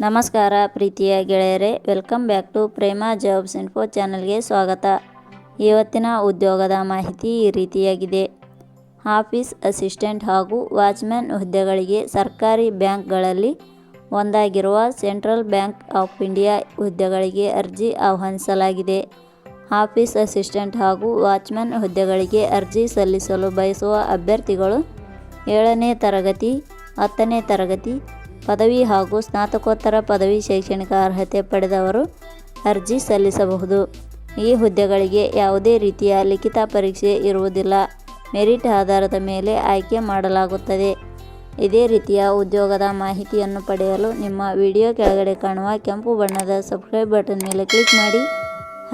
ನಮಸ್ಕಾರ ಪ್ರೀತಿಯ ಗೆಳೆಯರೇ, welcome back to Prema jobs info ಚಾನಲ್ಗೆ ಸ್ವಾಗತ. ಇವತ್ತಿನ ಉದ್ಯೋಗದ ಮಾಹಿತಿ ಈ ರೀತಿಯಾಗಿದೆ. ಆಫೀಸ್ ಅಸಿಸ್ಟೆಂಟ್ ಹಾಗೂ ವಾಚ್ಮ್ಯಾನ್ ಹುದ್ದೆಗಳಿಗೆ ಸರ್ಕಾರಿ ಬ್ಯಾಂಕ್ಗಳಲ್ಲಿ ಒಂದಾಗಿರುವ ಸೆಂಟ್ರಲ್ ಬ್ಯಾಂಕ್ ಆಫ್ ಇಂಡಿಯಾ ಹುದ್ದೆಗಳಿಗೆ ಅರ್ಜಿ ಆಹ್ವಾನಿಸಲಾಗಿದೆ. ಆಫೀಸ್ ಅಸಿಸ್ಟೆಂಟ್ ಹಾಗೂ ವಾಚ್ಮ್ಯಾನ್ ಹುದ್ದೆಗಳಿಗೆ ಅರ್ಜಿ ಸಲ್ಲಿಸಲು ಬಯಸುವ ಅಭ್ಯರ್ಥಿಗಳು 7ನೇ ತರಗತಿ, 10ನೇ ತರಗತಿ, ಪದವಿ ಹಾಗೂ ಸ್ನಾತಕೋತ್ತರ ಪದವಿ ಶೈಕ್ಷಣಿಕ ಅರ್ಹತೆ ಪಡೆದವರು ಅರ್ಜಿ ಸಲ್ಲಿಸಬಹುದು. ಈ ಹುದ್ದೆಗಳಿಗೆ ಯಾವುದೇ ರೀತಿಯ ಲಿಖಿತ ಪರೀಕ್ಷೆ ಇರುವುದಿಲ್ಲ. ಮೆರಿಟ್ ಆಧಾರದ ಮೇಲೆ ಆಯ್ಕೆ ಮಾಡಲಾಗುತ್ತದೆ. ಇದೇ ರೀತಿಯ ಉದ್ಯೋಗದ ಮಾಹಿತಿಯನ್ನು ಪಡೆಯಲು ನಿಮ್ಮ ವಿಡಿಯೋ ಕೆಳಗಡೆ ಕಾಣುವ ಕೆಂಪು ಬಣ್ಣದ ಸಬ್ಸ್ಕ್ರೈಬ್ ಬಟನ್ ಮೇಲೆ ಕ್ಲಿಕ್ ಮಾಡಿ,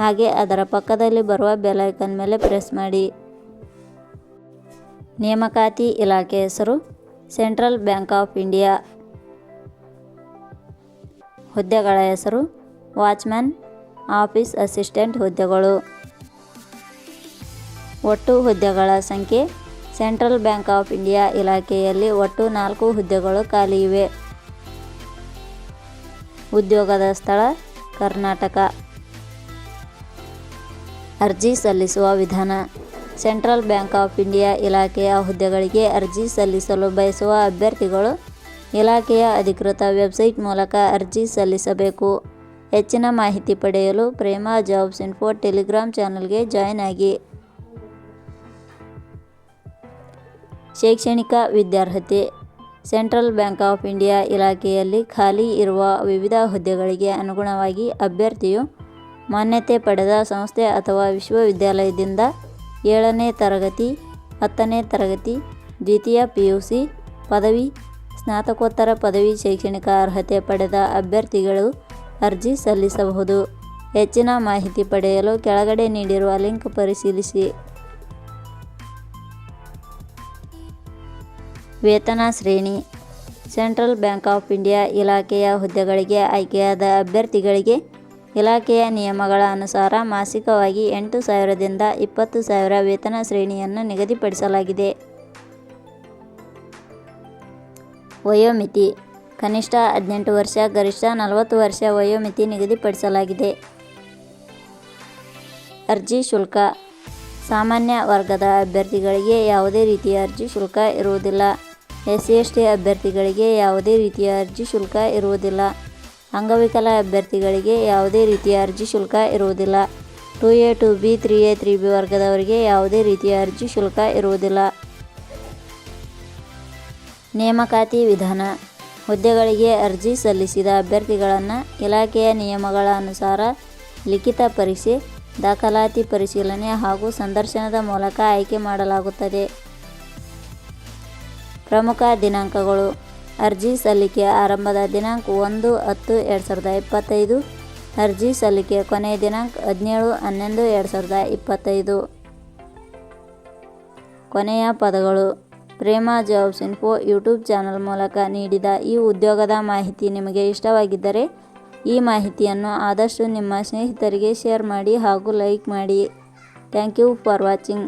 ಹಾಗೆ ಅದರ ಪಕ್ಕದಲ್ಲಿ ಬರುವ ಬೆಲ್ ಐಕಾನ್ ಮೇಲೆ ಪ್ರೆಸ್ ಮಾಡಿ. ನೇಮಕಾತಿ ಇಲಾಖೆ ಹೆಸರು ಸೆಂಟ್ರಲ್ ಬ್ಯಾಂಕ್ ಆಫ್ ಇಂಡಿಯಾ. ಹುದ್ದೆಗಳ ಹೆಸರು ವಾಚ್ಮ್ಯಾನ್, ಆಫೀಸ್ ಅಸಿಸ್ಟೆಂಟ್ ಹುದ್ದೆಗಳು. ಒಟ್ಟು ಹುದ್ದೆಗಳ ಸಂಖ್ಯೆ ಸೆಂಟ್ರಲ್ ಬ್ಯಾಂಕ್ ಆಫ್ ಇಂಡಿಯಾ ಇಲಾಖೆಯಲ್ಲಿ ಒಟ್ಟು 4 ಹುದ್ದೆಗಳು ಖಾಲಿ ಇವೆ. ಉದ್ಯೋಗದ ಸ್ಥಳ ಕರ್ನಾಟಕ. ಅರ್ಜಿ ಸಲ್ಲಿಸುವ ವಿಧಾನ. ಸೆಂಟ್ರಲ್ ಬ್ಯಾಂಕ್ ಆಫ್ ಇಂಡಿಯಾ ಇಲಾಖೆಯ ಹುದ್ದೆಗಳಿಗೆ ಅರ್ಜಿ ಸಲ್ಲಿಸಲು ಬಯಸುವ ಅಭ್ಯರ್ಥಿಗಳು ಇಲಾಖೆಯ ಅಧಿಕೃತ ವೆಬ್ಸೈಟ್ ಮೂಲಕ ಅರ್ಜಿ ಸಲ್ಲಿಸಬೇಕು. ಹೆಚ್ಚಿನ ಮಾಹಿತಿ ಪಡೆಯಲು ಪ್ರೇಮಾ ಜಾಬ್ಸ್ ಇನ್ಫೋ ಟೆಲಿಗ್ರಾಮ್ ಚಾನಲ್ಗೆ ಜಾಯಿನ್ ಆಗಿ. ಶೈಕ್ಷಣಿಕ ವಿದ್ಯಾರ್ಹತೆ. ಸೆಂಟ್ರಲ್ ಬ್ಯಾಂಕ್ ಆಫ್ ಇಂಡಿಯಾ ಇಲಾಖೆಯಲ್ಲಿ ಖಾಲಿ ಇರುವ ವಿವಿಧ ಹುದ್ದೆಗಳಿಗೆ ಅನುಗುಣವಾಗಿ ಅಭ್ಯರ್ಥಿಯು ಮಾನ್ಯತೆ ಪಡೆದ ಸಂಸ್ಥೆ ಅಥವಾ ವಿಶ್ವವಿದ್ಯಾಲಯದಿಂದ 7ನೇ ತರಗತಿ, 10ನೇ ತರಗತಿ, ದ್ವಿತೀಯ PUC, ಪದವಿ, ಸ್ನಾತಕೋತ್ತರ ಪದವಿ ಶೈಕ್ಷಣಿಕ ಅರ್ಹತೆ ಪಡೆದ ಅಭ್ಯರ್ಥಿಗಳು ಅರ್ಜಿ ಸಲ್ಲಿಸಬಹುದು. ಹೆಚ್ಚಿನ ಮಾಹಿತಿ ಪಡೆಯಲು ಕೆಳಗಡೆ ನೀಡಿರುವ ಲಿಂಕ್ ಪರಿಶೀಲಿಸಿ. ವೇತನ ಶ್ರೇಣಿ. ಸೆಂಟ್ರಲ್ ಬ್ಯಾಂಕ್ ಆಫ್ ಇಂಡಿಯಾ ಇಲಾಖೆಯ ಹುದ್ದೆಗಳಿಗೆ ಆಯ್ಕೆಯಾದ ಅಭ್ಯರ್ಥಿಗಳಿಗೆ ಇಲಾಖೆಯ ನಿಯಮಗಳ ಅನುಸಾರ ಮಾಸಿಕವಾಗಿ 8,000 ದಿಂದ 20,000 ವೇತನ ಶ್ರೇಣಿಯನ್ನು ನಿಗದಿಪಡಿಸಲಾಗಿದೆ. ವಯೋಮಿತಿ. ಕನಿಷ್ಠ 18 ವರ್ಷ, ಗರಿಷ್ಠ 40 ವರ್ಷ ವಯೋಮಿತಿ ನಿಗದಿಪಡಿಸಲಾಗಿದೆ. ಅರ್ಜಿ ಶುಲ್ಕ. ಸಾಮಾನ್ಯ ವರ್ಗದ ಅಭ್ಯರ್ಥಿಗಳಿಗೆ ಯಾವುದೇ ರೀತಿಯ ಅರ್ಜಿ ಶುಲ್ಕ ಇರುವುದಿಲ್ಲ. SC/ST ಅಭ್ಯರ್ಥಿಗಳಿಗೆ ಯಾವುದೇ ರೀತಿಯ ಅರ್ಜಿ ಶುಲ್ಕ ಇರುವುದಿಲ್ಲ. ಅಂಗವಿಕಲ ಅಭ್ಯರ್ಥಿಗಳಿಗೆ ಯಾವುದೇ ರೀತಿಯ ಅರ್ಜಿ ಶುಲ್ಕ ಇರುವುದಿಲ್ಲ. 2A, 2B, 3A, 3B ವರ್ಗದವರಿಗೆ ಯಾವುದೇ ರೀತಿಯ ಅರ್ಜಿ ಶುಲ್ಕ ಇರುವುದಿಲ್ಲ. ನೇಮಕಾತಿ ವಿಧಾನ. ಹುದ್ದೆಗಳಿಗೆ ಅರ್ಜಿ ಸಲ್ಲಿಸಿದ ಅಭ್ಯರ್ಥಿಗಳನ್ನು ಇಲಾಖೆಯ ನಿಯಮಗಳ ಅನುಸಾರ ಲಿಖಿತ ಪರೀಕ್ಷೆ, ದಾಖಲಾತಿ ಪರಿಶೀಲನೆ ಹಾಗೂ ಸಂದರ್ಶನದ ಮೂಲಕ ಆಯ್ಕೆ ಮಾಡಲಾಗುತ್ತದೆ. ಪ್ರಮುಖ ದಿನಾಂಕಗಳು. ಅರ್ಜಿ ಸಲ್ಲಿಕೆ ಆರಂಭದ ದಿನಾಂಕ 1/10/2025. ಅರ್ಜಿ ಸಲ್ಲಿಕೆ ಕೊನೆಯ ದಿನಾಂಕ 17/11/2025. ಕೊನೆಯ ಪದಗಳು. Prema jobs info YouTube channel ಮೂಲಕ ನೀಡಿದ ಈ ಉದ್ಯೋಗದ ಮಾಹಿತಿ ನಿಮಗೆ ಇಷ್ಟವಾಗಿದ್ದರೆ ಈ ಮಾಹಿತಿಯನ್ನು ಆದಷ್ಟು ನಿಮ್ಮ ಸ್ನೇಹಿತರಿಗೆ ಶೇರ್ ಮಾಡಿ ಹಾಗೂ ಲೈಕ್ ಮಾಡಿ. Thank you for watching.